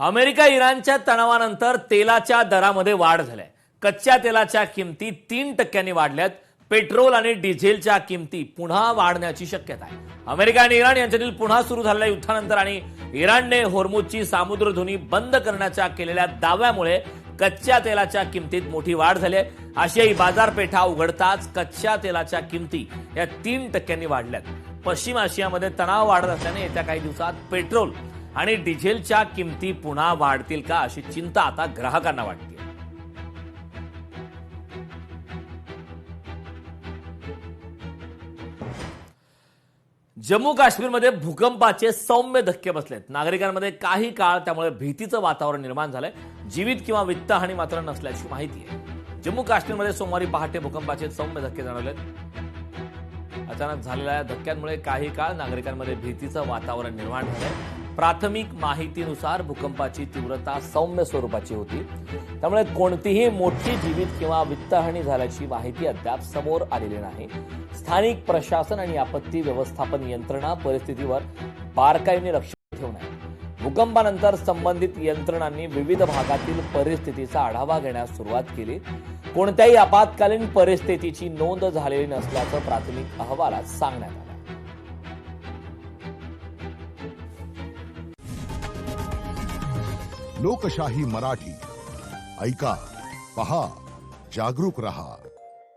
America इराणच्या तणावानंतर तेलाच्या दरामध्ये वाढ झाली आहे। कच्च्या तेलाच्या किमती 3% वाढल्यात। पेट्रोल आणि डिझेलच्या किमती पुन्हा वाढण्याची शक्यता आहे। अमेरिका आणि इराण यांच्यातील पुन्हा सुरू झालेल्या युद्धानंतर आणि इराणने होर्मुझची सामुद्रधुनी बंद करण्याच्या केलेल्या दाव्यामुळे कच्च्या तेलाच्या किमतीत मोठी वाढ झाली आहे। आशियाई बाजारपेठा उघडताच कच्च्या तेलाच्या किमती या 3% वाढल्यात। पश्चिम आशियामध्ये तणाव वाढत असल्याने येत्या काही दिवसात पेट्रोल आणि डिझेलच्या किमती पुन्हा वाढतील का अशी चिंता आता ग्राहकांना वाटते। जम्मू काश्मीरमध्ये भूकंपाचे सौम्य धक्के बसलेत। नागरिकांमध्ये काही काळ त्यामुळे भीतीचं वातावरण निर्माण झालंय। जीवित किंवा वित्तहानी मात्र नसल्याची माहिती आहे। जम्मू काश्मीरमध्ये सोमवारी पहाटे भूकंपाचे सौम्य धक्के जाणवलेत। अचानक झालेल्या धक्क्यांमुळे काही काळ नागरिकांमध्ये भीतीचं वातावरण निर्माण झालंय। प्राथमिक माहितीनुसार भूकंपाची तीव्रता सौम्य स्वरूपाची होती, त्यामुळे कोणतीही मोठी जीवित किंवा वित्तहानी झाल्याची माहिती अद्याप समोर आलेली नाही। स्थानिक प्रशासन आणि आपत्ती व्यवस्थापन यंत्रणा परिस्थितीवर बारकाईने लक्ष ठेवून आहे। भूकंपानंतर संबंधित यंत्रणांनी विविध भागातील परिस्थितीचा आढावा घेण्यास सुरुवात केली। कोणत्याही आपत्कालीन परिस्थितीची नोंद झालेली नसल्याचं प्राथमिक अहवालात सांगण्यात आलं। लोकशाही मराठी ऐका, पहा, जागरूक रहा।